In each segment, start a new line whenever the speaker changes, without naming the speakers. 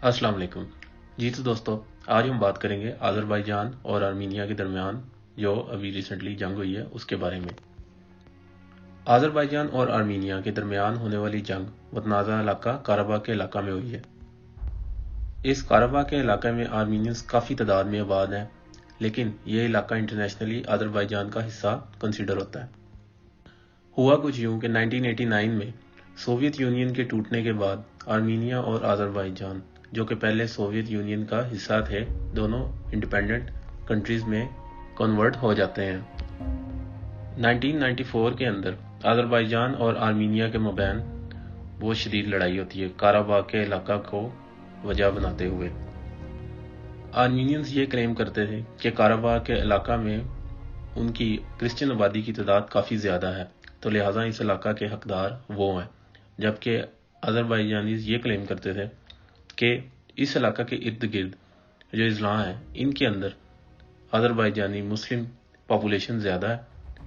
السلام علیکم جی تو دوستو، آج ہم بات کریں گے آذربائیجان اور آرمینیا کے درمیان جو ابھی ریسنٹلی جنگ ہوئی ہے اس کے بارے میں۔ آذربائیجان اور آرمینیا کے درمیان ہونے والی جنگ متنازع علاقہ کاراباغ کے علاقہ میں ہوئی ہے۔ اس کاراباغ کے علاقے میں آرمینینز کافی تعداد میں آباد ہیں، لیکن یہ علاقہ انٹرنیشنلی آذربائیجان کا حصہ کنسیڈر ہوتا ہے۔ ہوا کچھ یوں کہ 1989 میں سوویت یونین کے ٹوٹنے کے بعد آرمینیا اور آذربائیجان، جو کہ پہلے سوویت یونین کا حصہ تھے، دونوں انڈیپینڈنٹ کنٹریز میں کنورٹ ہو جاتے ہیں۔ 1994 کے اندر آذربائیجان اور آرمینیا کے مابین بہت شدید لڑائی ہوتی ہے، کاراباغ کے علاقہ کو وجہ بناتے ہوئے۔ آرمینینز یہ کلیم کرتے تھے کہ کاراباغ کے علاقہ میں ان کی کرسچن آبادی کی تعداد کافی زیادہ ہے، تو لہٰذا اس علاقہ کے حقدار وہ ہیں، جبکہ آذربائیجانیز یہ کلیم کرتے تھے کہ اس علاقہ کے ارد گرد جو اضلاع ہیں ان کے اندر آذربائیجانی مسلم پاپولیشن زیادہ ہے،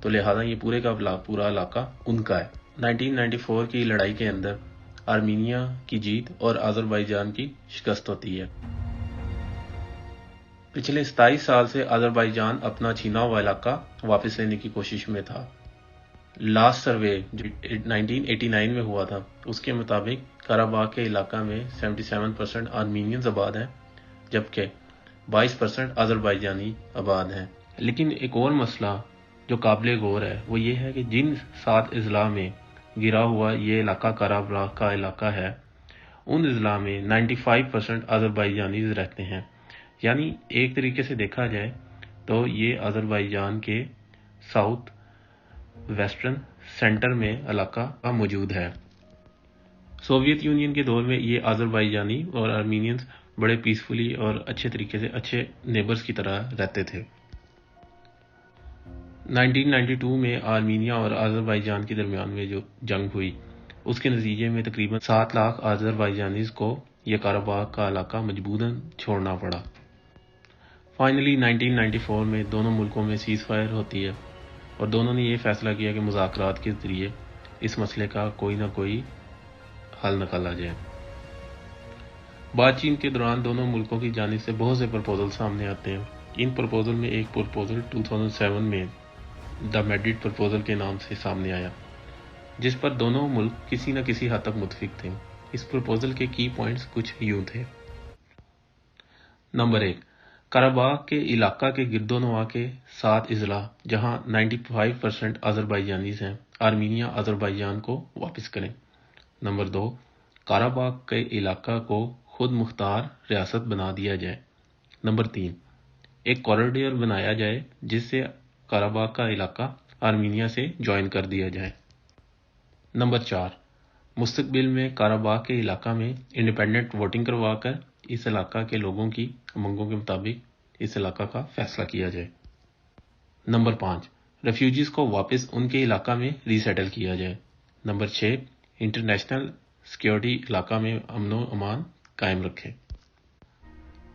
تو لہٰذا یہ پورے کا پورا علاقہ ان کا ہے۔ 1994 کی لڑائی کے اندر آرمینیا کی جیت اور آذربائیجان کی شکست ہوتی ہے۔ پچھلے 27 سال سے آذربائیجان اپنا چھینا ہوا علاقہ واپس لینے کی کوشش میں تھا۔ لاسٹ سروے جو 1989 میں ہوا تھا اس کے مطابق کاراباغ کے علاقہ میں 77% آرمینینز آباد ہیں، جبکہ 22% آذربائیجانی آباد ہیں۔ لیکن ایک اور مسئلہ جو قابل غور ہے وہ یہ ہے کہ جن 7 اضلاع میں گرا ہوا یہ علاقہ کاراباغ کا علاقہ ہے، ان اضلاع میں 95% آذربائیجانیز رہتے ہیں۔ یعنی ایک طریقے سے دیکھا جائے تو یہ آذربائیجان کے ساؤتھ ویسٹرن سینٹر میں علاقہ موجود ہے۔ سوویت یونین کے دور میں یہ آذربائیجانی اور آرمینینز بڑے پیسفلی اور اچھے طریقے سے اچھے نیبرز کی طرح رہتے تھے۔ 1992 میں آرمینیا اور آذربائیجان کے درمیان میں جو جنگ ہوئی اس کے نتیجے میں تقریباً 7 لاکھ آذربائیجانیز کو یہ کاراباغ کا علاقہ مجبوراً چھوڑنا پڑا۔ فائنلی 1994 میں دونوں ملکوں میں سیز فائر ہوتی ہے اور دونوں نے یہ فیصلہ کیا کہ مذاکرات کے ذریعے اس مسئلے کا کوئی نہ کوئی حل نکالا جائے۔ بات چیت کے دوران دونوں ملکوں کی جانب سے بہت سے پرپوزل سامنے آتے ہیں۔ ان پرپوزل میں ایک پرپوزل 2007 میں دا میڈرڈ پرپوزل کے نام سے سامنے آیا، جس پر دونوں ملک کسی نہ کسی حد تک متفق تھے۔ اس پرپوزل کے کی پوائنٹس کچھ یوں تھے۔ نمبر 1، کاراباغ کے علاقہ کے گرد و نواح کے 7 اضلاع جہاں 95% آذربائیجانیز ہیں، آرمینیا آذربائیجان کو واپس کریں۔ نمبر 2، کاراباغ کے علاقہ کو خود مختار ریاست بنا دیا جائے۔ نمبر 3، ایک کوریڈور بنایا جائے جس سے کاراباغ کا علاقہ آرمینیا سے جوائن کر دیا جائے۔ نمبر 4، مستقبل میں کاراباغ کے علاقہ میں انڈیپینڈنٹ ووٹنگ کروا کر اس علاقہ کے لوگوں کی امنگوں کے مطابق اس علاقہ کا فیصلہ کیا جائے۔ نمبر 5، ریفیوجیز کو واپس ان کے علاقہ میں ری سیٹل کیا جائے۔ نمبر 6، انٹرنیشنل سیکیورٹی علاقہ میں امن و امان قائم رکھے۔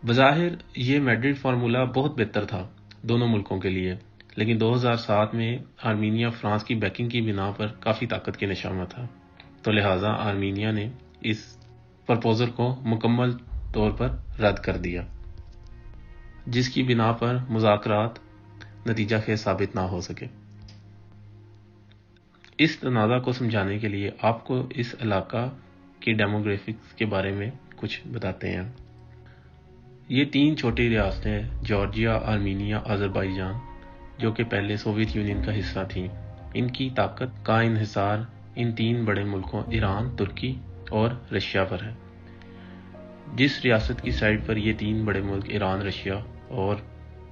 بظاہر یہ میڈرڈ فارمولہ بہت بہتر تھا دونوں ملکوں کے لیے، لیکن 2007 میں آرمینیا فرانس کی بیکنگ کی بنا پر کافی طاقت کے نشاں میں تھا، تو لہٰذا آرمینیا نے اس پرپوزل کو مکمل طور پر رد کر دیا، جس کی بنا پر مذاکرات نتیجہ خیز ثابت نہ ہو سکے۔ اس تنازع کو سمجھانے کے لیے آپ کو اس علاقہ کی ڈیموگرافکس کے بارے میں کچھ بتاتے ہیں۔ یہ 3 چھوٹی ریاستیں جارجیا، آرمینیا، آذربائیجان، جو کہ پہلے سوویت یونین کا حصہ تھیں، ان کی طاقت کا انحصار ان 3 بڑے ملکوں ایران، ترکی اور رشیا پر ہے۔ جس ریاست کی سائڈ پر یہ 3 بڑے ملک ایران، رشیا اور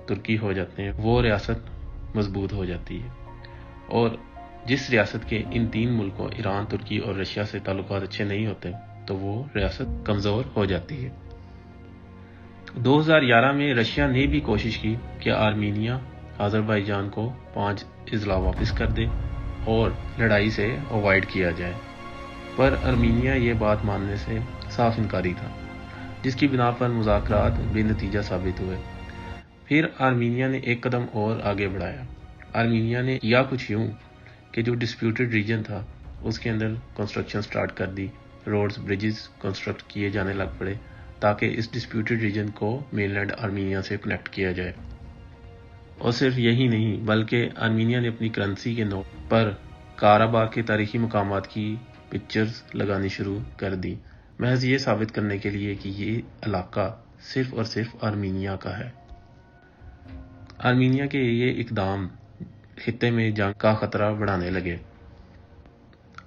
ترکی ہو جاتے ہیں وہ ریاست مضبوط ہو جاتی ہے، اور جس ریاست کے ان 3 ملکوں ایران، ترکی اور رشیا سے تعلقات اچھے نہیں ہوتے تو وہ ریاست کمزور ہو جاتی ہے۔ 2011 میں رشیا نے بھی کوشش کی کہ آرمینیا آذربائیجان کو 5 اضلاع واپس کر دے اور لڑائی سے اوائڈ کیا جائے، پر آرمینیا یہ بات ماننے سے صاف انکاری تھا، جس کی بنا پر مذاکرات بے نتیجہ ثابت ہوئے۔ پھر آرمینیا نے ایک قدم اور آگے بڑھایا۔ آرمینیا نے کیا کچھ یوں کہ جو ڈسپیوٹڈ ریجن تھا اس کے اندر کنسٹرکشن سٹارٹ کر دی، روڈز، بریجز کنسٹرکٹ کیے جانے لگ پڑے، تاکہ اس ڈسپیوٹڈ ریجن کو مین لینڈ آرمینیا سے کنیکٹ کیا جائے۔ اور صرف یہی نہیں بلکہ آرمینیا نے اپنی کرنسی کے نوٹ پر کاراباغ کے تاریخی مقامات کی پکچرز لگانی شروع کر دی، محض یہ ثابت کرنے کے لیے کہ یہ علاقہ صرف اور صرف آرمینیا کا ہے۔ آرمینیا کے یہ اقدام خطے میں جنگ کا خطرہ بڑھانے لگے۔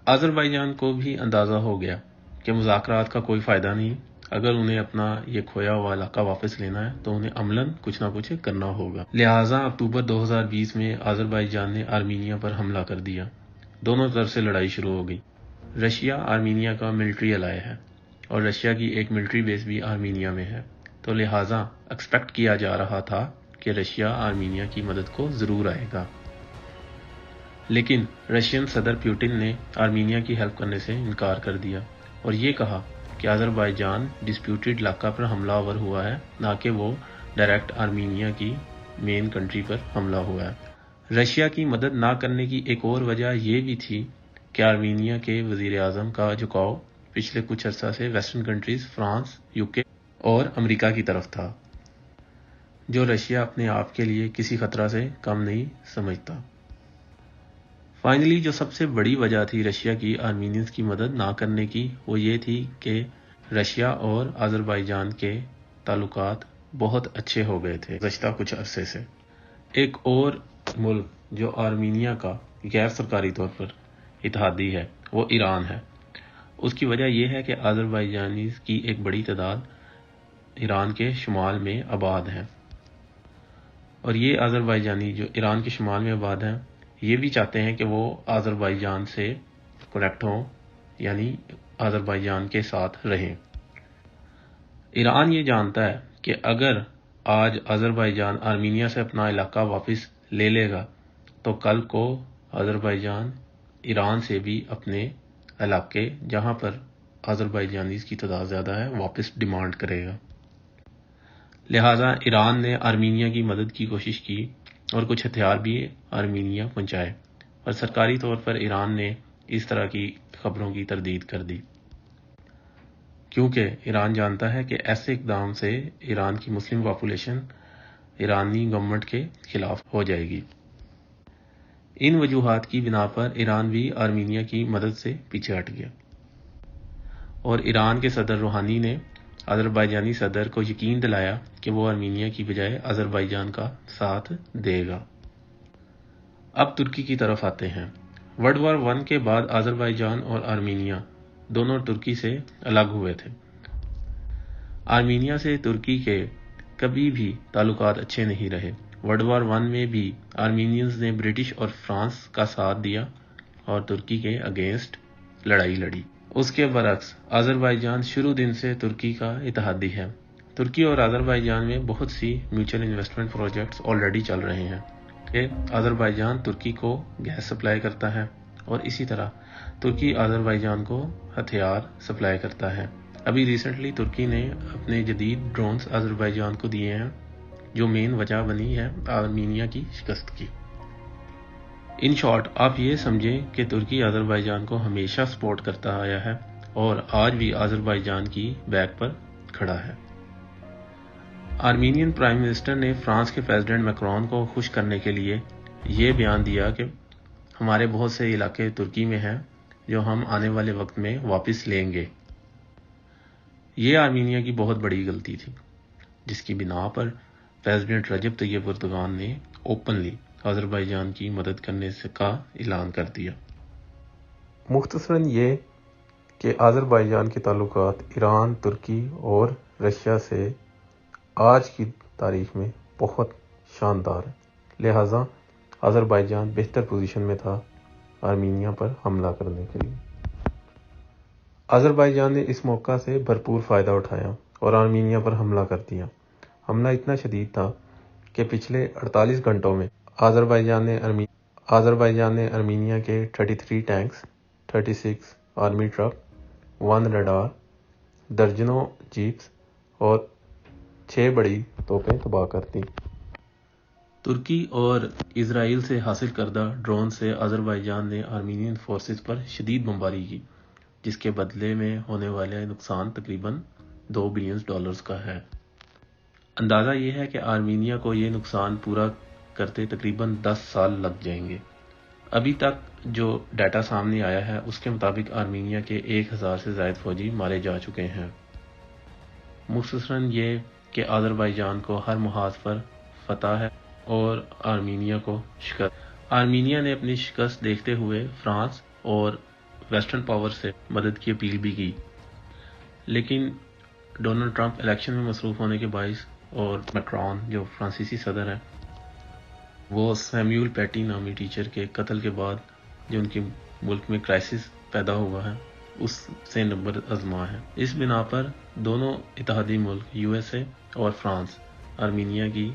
آذربائیجان کو بھی اندازہ ہو گیا کہ مذاکرات کا کوئی فائدہ نہیں، اگر انہیں اپنا یہ کھویا ہوا علاقہ واپس لینا ہے تو انہیں عملاً کچھ نہ کچھ کرنا ہوگا۔ لہٰذا اکتوبر 2020 میں آذربائیجان نے آرمینیا پر حملہ کر دیا۔ دونوں طرف سے لڑائی شروع ہو گئی۔ رشیا آرمینیا کا ملٹری الائے ہے اور رشیا کی ایک ملٹری بیس بھی آرمینیا میں ہے، تو لہٰذا ایکسپیکٹ کیا جا رہا تھا کہ رشیا آرمینیا کی مدد کو ضرور آئے گا۔ لیکن رشین صدر پیوٹن نے آرمینیا کی ہیلپ کرنے سے انکار کر دیا اور یہ کہا کہ آذربائیجان ڈسپیوٹڈ علاقہ پر حملہ آور ہوا ہے، نہ کہ وہ ڈائریکٹ آرمینیا کی مین کنٹری پر حملہ ہوا ہے۔ رشیا کی مدد نہ کرنے کی ایک اور وجہ یہ بھی تھی کہ آرمینیا کے وزیر اعظم کا جھکاؤ پچھلے کچھ عرصہ سے ویسٹرن کنٹریز فرانس، یوکے اور امریکہ کی طرف تھا، جو رشیا اپنے آپ کے لیے کسی خطرہ سے کم نہیں سمجھتا۔ فائنلی جو سب سے بڑی وجہ تھی رشیا کی آرمینینز کی مدد نہ کرنے کی، وہ یہ تھی کہ رشیا اور آذربائیجان کے تعلقات بہت اچھے ہو گئے تھے گزشتہ کچھ عرصے سے۔ ایک اور ملک جو آرمینیا کا غیر سرکاری طور پر اتحادی ہے وہ ایران ہے۔ اس کی وجہ یہ ہے کہ آذربائیجانیز کی ایک بڑی تعداد ایران کے شمال میں آباد ہیں، اور یہ آذربائیجانی جو ایران کے شمال میں آباد ہیں یہ بھی چاہتے ہیں کہ وہ آذربائیجان سے کنیکٹ ہوں، یعنی آذربائیجان کے ساتھ رہیں۔ ایران یہ جانتا ہے کہ اگر آج آذربائیجان آرمینیا سے اپنا علاقہ واپس لے لے گا تو کل کو آذربائیجان ایران سے بھی اپنے علاقے جہاں پر آذربائیجانیز کی تعداد زیادہ ہے واپس ڈیمانڈ کرے گا۔ لہٰذا ایران نے آرمینیا کی مدد کی کوشش کی اور کچھ ہتھیار بھی آرمینیا پہنچائے، اور سرکاری طور پر ایران نے اس طرح کی خبروں کی تردید کر دی، کیونکہ ایران جانتا ہے کہ ایسے اقدام سے ایران کی مسلم پاپولیشن ایرانی گورنمنٹ کے خلاف ہو جائے گی۔ ان وجوہات کی بنا پر ایران بھی آرمینیا کی مدد سے پیچھے ہٹ گیا، اور ایران کے صدر روحانی نے آذربائیجانی صدر کو یقین دلایا کہ وہ آرمینیا کی بجائے آذربائیجان کا ساتھ دے گا۔ اب ترکی کی طرف آتے ہیں۔ ورلڈ وار 1 کے بعد آذربائیجان اور آرمینیا دونوں ترکی سے الگ ہوئے تھے۔ آرمینیا سے ترکی کے کبھی بھی تعلقات اچھے نہیں رہے۔ ورلڈ وار 1 میں بھی آرمینینز نے برٹش اور فرانس کا ساتھ دیا اور ترکی کے اگینسٹ لڑائی لڑی۔ اس کے برعکس آذربائیجان شروع دن سے ترکی کا اتحادی ہے۔ ترکی اور آذربائیجان میں بہت سی میوچل انویسٹمنٹ پروجیکٹس آلریڈی چل رہے ہیں کہ آذربائیجان ترکی کو گیس سپلائی کرتا ہے اور اسی طرح ترکی آذربائیجان کو ہتھیار سپلائی کرتا ہے۔ ابھی ریسنٹلی ترکی نے اپنے جدید ڈرونز آذربائیجان کو دیے ہیں، جو مین وجہ بنی ہے آرمینیا کی شکست کی۔ ان شارٹ آپ یہ سمجھیں کہ ترکی آذربائیجان کو ہمیشہ سپورٹ کرتا آیا ہے اور آج بھی آذربائیجان کی بیک پر کھڑا ہے۔ آرمینین پرائم منسٹر نے فرانس کے پریزیڈنٹ میکرون کو خوش کرنے کے لیے یہ بیان دیا کہ ہمارے بہت سے علاقے ترکی میں ہیں جو ہم آنے والے وقت میں واپس لیں گے۔ یہ آرمینیا کی بہت بڑی غلطی تھی، جس کی بنا پر پریزیڈنٹ رجب طیب اردوغان نے اوپنلی آذربائیجان کی مدد کرنے کا اعلان کر دیا۔ مختصراً یہ کہ آذربائیجان کے تعلقات ایران، ترکی اور رشیا سے آج کی تاریخ میں بہت شاندار ہے، لہٰذا آذربائیجان بہتر پوزیشن میں تھا آرمینیا پر حملہ کرنے کے لیے۔ آذربائیجان نے اس موقع سے بھرپور فائدہ اٹھایا اور آرمینیا پر حملہ کر دیا۔ حملہ اتنا شدید تھا کہ پچھلے 48 گھنٹوں میں آذربائیجان نے آرمینیا کے 33 ٹینکس، 36 آرمی ٹرک، 1 ریڈار، درجنوں جیپس اور 6 بڑی توپیں تباہ کر دیں۔ ترکی اور اسرائیل سے حاصل کردہ ڈرون سے آذربائیجان نے آرمینین فورسز پر شدید بمباری کی، جس کے بدلے میں ہونے والے نقصان تقریباً $2 بلین کا ہے۔ اندازہ یہ ہے کہ آرمینیا کو یہ نقصان پورا کرتے تقریباً 10 سال لگ جائیں گے۔ ابھی تک جو ڈیٹا سامنے آیا ہے اس کے مطابق آرمینیا کے 1000 سے زائد فوجی مارے جا چکے ہیں۔ مختصراً یہ کہ آذربائیجان کو ہر محاذ پر فتح ہے اور آرمینیا کو شکست۔ آرمینیا نے اپنی شکست دیکھتے ہوئے فرانس اور ویسٹرن پاور سے مدد کی اپیل بھی کی، لیکن ڈونلڈ ٹرمپ الیکشن میں مصروف ہونے کے باعث اور میکرون جو فرانسیسی صدر ہیں وہ سیمیول پیٹی نامی ٹیچر کے قتل کے بعد جو ان کے ملک میں کرائسس پیدا ہوا ہے اس سے نمبر آزما ہے۔ اس بنا پر دونوں اتحادی ملک یو ایس اے اور فرانس آرمینیا کی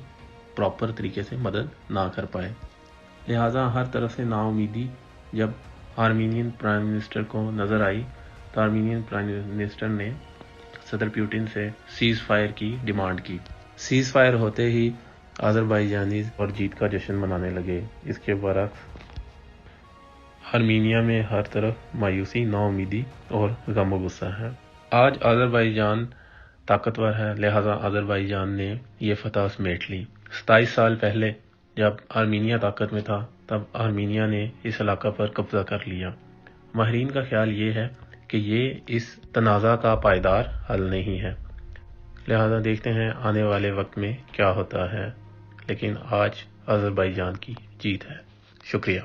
پراپر طریقے سے مدد نہ کر پائے، لہٰذا ہر طرف سے نا امیدی جب آرمینین پرائم منسٹر کو نظر آئی تو آرمینین پرائم منسٹر نے صدر پیوٹن سے سیز فائر کی ڈیمانڈ کی۔ سیز فائر ہوتے ہی آذربائیجانیز اور جیت کا جشن منانے لگے۔ اس کے برعکس آرمینیا میں ہر طرف مایوسی، نا امیدی اور غم و غصہ ہے۔ آج آذربائیجان طاقتور ہے، لہٰذا آذربائیجان نے یہ فتح سمیٹ لی۔ 27 سال پہلے جب آرمینیا طاقت میں تھا تب آرمینیا نے اس علاقہ پر قبضہ کر لیا۔ ماہرین کا خیال یہ ہے کہ یہ اس تنازع کا پائیدار حل نہیں ہے، لہٰذا دیکھتے ہیں آنے والے وقت میں کیا ہوتا ہے، لیکن آج آذربائیجان کی جیت ہے۔ شکریہ۔